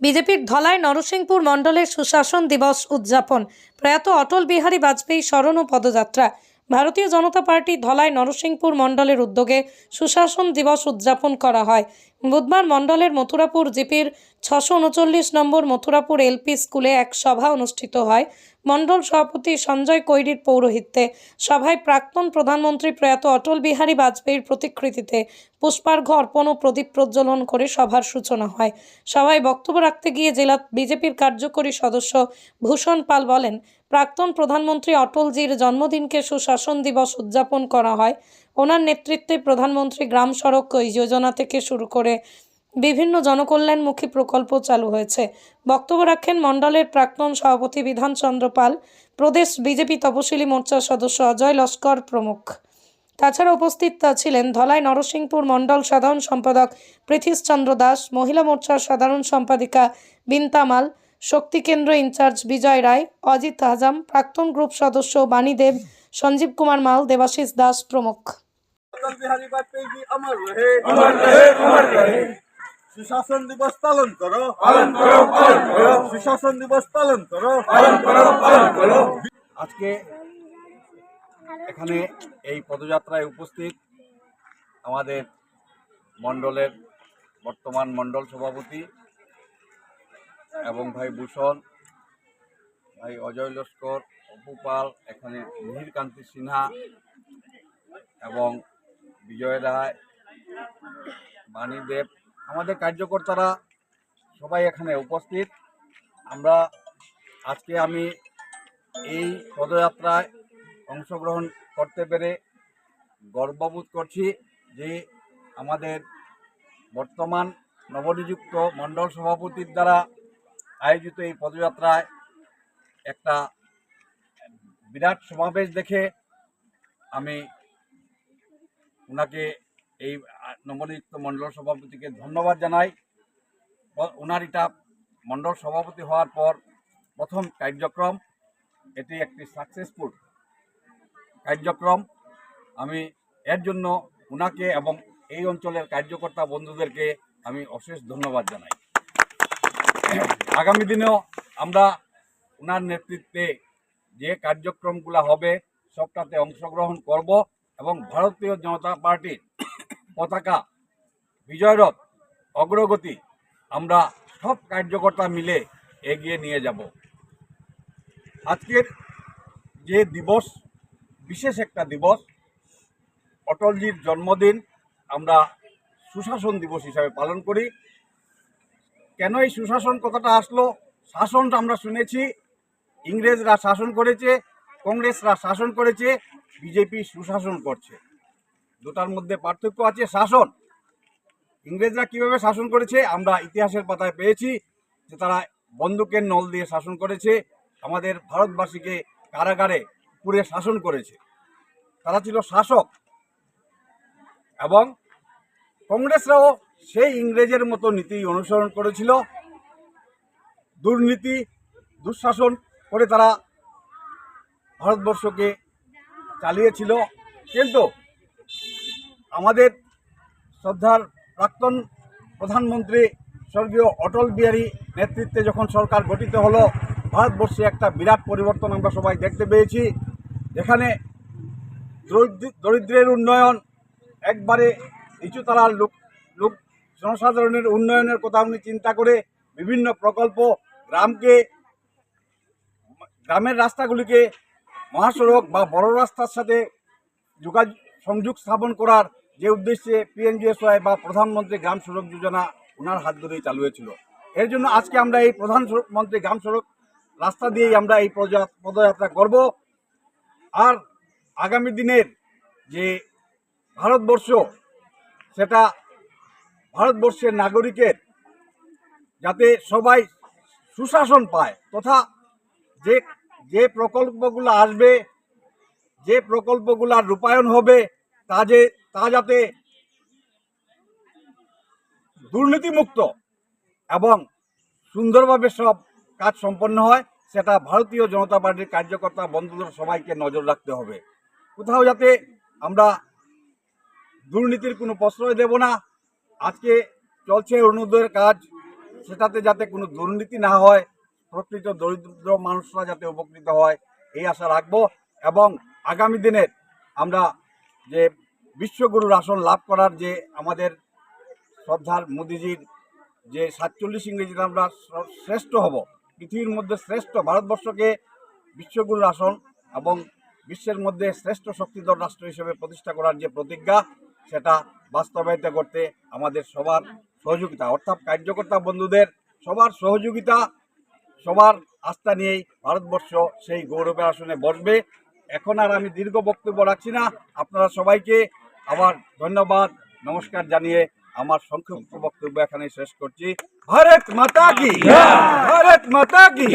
বিজেপির ধলাই নরসিংপুর মণ্ডলের সুশাসন দিবস উদযাপন, প্রয়াত অটল বিহারী বাজপেয়ী স্মরণ ও পদযাত্রা। ভারতীয় জনতা পার্টি ধলাই নরসিংপুর মণ্ডলের উদ্যোগে সুশাসন দিবস উদযাপন করা হয়। বুধবার মণ্ডলের মথুরাপুর জিপির 639 নম্বর মথুরাপুর এলপি স্কুলে এক সভা অনুষ্ঠিত হয়। মণ্ডল সভাপতি সঞ্জয় কৈরির পৌরোহিত্যে সভায় প্রাক্তন প্রধানমন্ত্রী প্রয়াত অটল বিহারী বাজপেয়ীর প্রতিকৃতিতে পুষ্পার্ঘ্য অর্পণ ও প্রদীপ প্রজ্বলন করে সভার সূচনা হয়। সভায় বক্তব্য রাখতে গিয়ে জেলা বিজেপির কার্যকরী সদস্য ভূষণ পাল বলেন, প্রাক্তন প্রধানমন্ত্রী অটলজির জন্মদিনকে সুশাসন দিবস উদযাপন করা হয়। ওনার নেতৃত্বে প্রধানমন্ত্রী গ্রাম সড়ক যোজনা থেকে শুরু করে বিভিন্ন জনকল্যাণমুখী প্রকল্প চালু হয়েছে। বক্তব্য রাখেন মণ্ডলের প্রাক্তন সভাপতি বিধানচন্দ্র পাল, প্রদেশ বিজেপি তপশিলি মোর্চার সদস্য অজয় লস্কর প্রমুখ। তাছাড়া উপস্থিত ছিলেন ধলাই নরসিংপুর মণ্ডল সাধারণ সম্পাদক পৃথিশচন্দ্র দাস, মহিলা মোর্চার সাধারণ সম্পাদিকা বিন্তা মাল, শক্তি কেন্দ্র ইনচার্জ বিজয় রায়, অজিত আজম, প্রাক্তন গ্রুপ সদস্য বাণী দেব, সঞ্জীব কুমার মাল, দেবাশিস দাস প্রমুখ। সুশাসন দিবস পালন করো, সুশাসন দিবস পালন করো। আজকে এখানে এই পদযাত্রায় উপস্থিত আমাদের মণ্ডলের বর্তমান মণ্ডল সভাপতি এবং ভাই ভূষণ, ভাই অজয় লস্কর, অপু পাল, এখানে মিহির কান্তি সিনহা এবং বিজয় রায়, বাণী দেব, আমাদের কার্যকর্তারা সবাই এখানে উপস্থিত। আমি এই পদযাত্রায় অংশগ্রহণ করতে পেরে গর্ববোধ করছি যে আমাদের বর্তমান নবনিযুক্ত মণ্ডল সভাপতির দ্বারা আয়োজিত এই পদযাত্রায় একটা বিরাট সমাবেশ দেখে আমি ওনাকে এই নবনিযুক্ত মণ্ডল সভাপতিকে ধন্যবাদ জানাই। ওনার এটা মণ্ডল সভাপতি হওয়ার পর প্রথম কার্যক্রম, এটি একটি সাকসেসফুল কার্যক্রম। আমি এর জন্য ওনাকে এবং এই অঞ্চলের কার্যকর্তা বন্ধুদেরকে আমি অশেষ ধন্যবাদ জানাই। আগামী দিনেও আমরা ওনার নেতৃত্বে যে কার্যক্রমগুলো হবে সবটাতে অংশগ্রহণ করব এবং ভারতীয় জনতা পার্টির পতাকা বিজয়রথ অগ্রগতি আমরা সব কার্যকর্তা মিলে এগিয়ে নিয়ে যাব। আজকের যে দিবস, বিশেষ একটা দিবস, অটলজির জন্মদিন, আমরা সুশাসন দিবস হিসাবে পালন করি। কেন এই সুশাসন কথাটা আসলো? শাসনটা আমরা শুনেছি, ইংরেজরা শাসন করেছে, কংগ্রেসরা শাসন করেছে, বিজেপি সুশাসন করছে। দুটার মধ্যে পার্থক্য আছে। শাসন, ইংরেজরা কিভাবে শাসন করেছে আমরা ইতিহাসের পাতায় পেয়েছি যে তারা বন্দুকের নল দিয়ে শাসন করেছে, আমাদের ভারতবাসীকে কারাগারে পুরে শাসন করেছে। তারা ছিল শাসক। এবং কংগ্রেসরাও সেই ইংরেজের মতো নীতি অনুসরণ করেছিল, দুর্নীতি দুঃশাসন করে তারা ভারতবর্ষকে চালিয়েছিল। কিন্তু আমাদের শ্রদ্ধার প্রাক্তন প্রধানমন্ত্রী স্বর্গীয় অটল বিহারী নেতৃত্বে যখন সরকার গঠিত হলো, ভারতবর্ষে একটা বিরাট পরিবর্তন আমরা সবাই দেখতে পেয়েছি। যেখানে দরিদ্রের উন্নয়ন, একবারে নিচুতলার লোক জনসাধারণের উন্নয়নের কথা উনি চিন্তা করে বিভিন্ন প্রকল্প, গ্রামের রাস্তাগুলিকে মহাসড়ক বা বড় রাস্তার সাথে সংযোগ স্থাপন করার যে উদ্দেশ্যে পিএমজিএসওয়াই বা প্রধানমন্ত্রী গ্রাম সড়ক যোজনা ওনার হাত ধরেই চালু হয়েছিল। এর জন্য আজকে আমরা এই প্রধানমন্ত্রী গ্রাম সড়ক রাস্তা দিয়েই আমরা এই পদযাত্রা করব। আর আগামী দিনের যে ভারতবর্ষ, সেটা ভারতবর্ষের নাগরিকের যাতে সবাই সুশাসন পায়, তথা যে প্রকল্পগুলো আসবে, যে প্রকল্পগুলোর রূপায়ণ হবে তা যাতে দুর্নীতিমুক্ত এবং সুন্দরভাবে সব কাজ সম্পন্ন হয়, সেটা ভারতীয় জনতা পার্টির কার্যকর্তা বন্ধুদের সবাইকে নজর রাখতে হবে। কোথাও যাতে আমরা দুর্নীতির কোনো প্রশ্রয় দেব না। আজকে চলছে অরুণোদয়ের কাজ, সেটাতে যাতে কোনো দুর্নীতি না হয়, প্রকৃত দরিদ্র মানুষরা যাতে উপকৃত হয় এই আশা রাখবো। এবং আগামী দিনের আমরা যে বিশ্বগুরুর আসন লাভ করার যে আমাদের শ্রদ্ধার মোদিজির যে 47 ইংরেজিতে আমরা শ্রেষ্ঠ হব, পৃথিবীর মধ্যে শ্রেষ্ঠ, ভারতবর্ষকে বিশ্বগুরুর আসন এবং বিশ্বের মধ্যে শ্রেষ্ঠ শক্তিধর রাষ্ট্র হিসেবে প্রতিষ্ঠা করার যে প্রতিজ্ঞা, সেটা বাস্তবায়িত করতে আমাদের সবার সহযোগিতা, অর্থাৎ কার্যকর্তা বন্ধুদের সবার সহযোগিতা, সবার আস্থা নিয়েই ভারতবর্ষ সেই গৌরবের আসনে বসবে। এখন আর আমি দীর্ঘ বক্তব্য রাখছি না, আপনারা সবাইকে আবার ধন্যবাদ নমস্কার জানিয়ে আমার সংক্ষিপ্ত বক্তব্য এখানে শেষ করছি। ভারত মাতা কি, ভারত মাতা কি,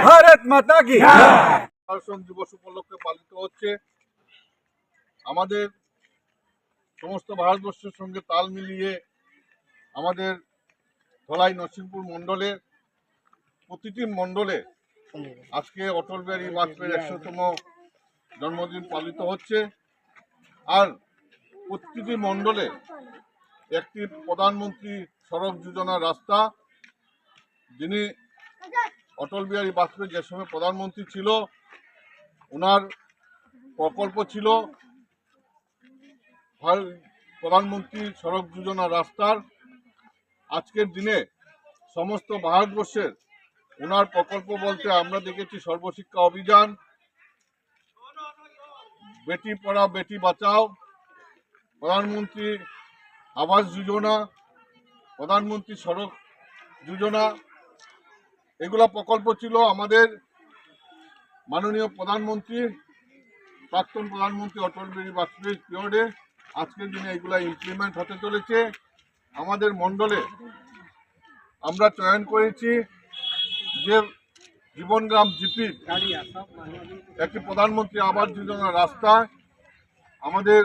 ভারত মাতা কি। সুশাসন দিবস উপলক্ষে পালিত হচ্ছে। আমাদের সমস্ত ভারতবর্ষের সঙ্গে তাল মিলিয়ে আমাদের ধলাই নরসিংপুর মণ্ডলের প্রতিটি মণ্ডলে আজকে অটল বিহারী বাজপেয়ীর 100তম জন্মদিন পালিত হচ্ছে। আর প্রতিটি মণ্ডলে একটি প্রধানমন্ত্রী সড়ক যোজনা রাস্তা, যিনি অটল বিহারী বাজপেয়ী যে সময় প্রধানমন্ত্রী ছিল, ওনার প্রকল্প ছিল প্রধানমন্ত্রী সড়ক যোজনা রাস্তার। আজকের দিনে সমস্ত ভারতবর্ষের ওনার প্রকল্প বলতে আমরা দেখেছি সর্বশিক্ষা অভিযান, বেটি পড়াও বেটি বাঁচাও, প্রধানমন্ত্রী আবাস যোজনা, প্রধানমন্ত্রী সড়ক যোজনা, এগুলা প্রকল্প ছিল আমাদের মাননীয় প্রধানমন্ত্রী, প্রাক্তন প্রধানমন্ত্রী অটল বিহারী বাজপেয়ীর পিরিয়ডে। আজকের দিনে এগুলা ইমপ্লিমেন্ট হতে চলেছে। আমাদের মণ্ডলে আমরা চয়ন করেছি যে জীবনগ্রাম জিপির একটি প্রধানমন্ত্রী আবাস যোজনা রাস্তা। আমাদের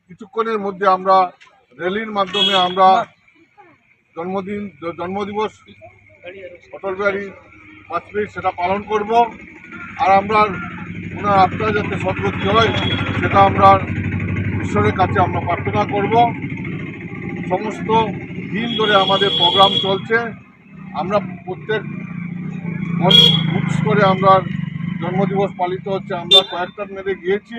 কিছুক্ষণের মধ্যে আমরা র্যালির মাধ্যমে আমরা জন্মদিবস অটল বিহারী বাজপেয়ী সেটা পালন করব। আর আমরা ওনার আত্মা যাতে সদ্গতি হয় সেটা আমরা ঈশ্বরের কাছে আমরা প্রার্থনা করব। সমস্ত দিন ধরে আমাদের প্রোগ্রাম চলছে। আমরা প্রত্যেক বুথ করে আমরা জন্মদিবস পালিত হচ্ছে। আমরা কয়েকটা মেরে গিয়েছি।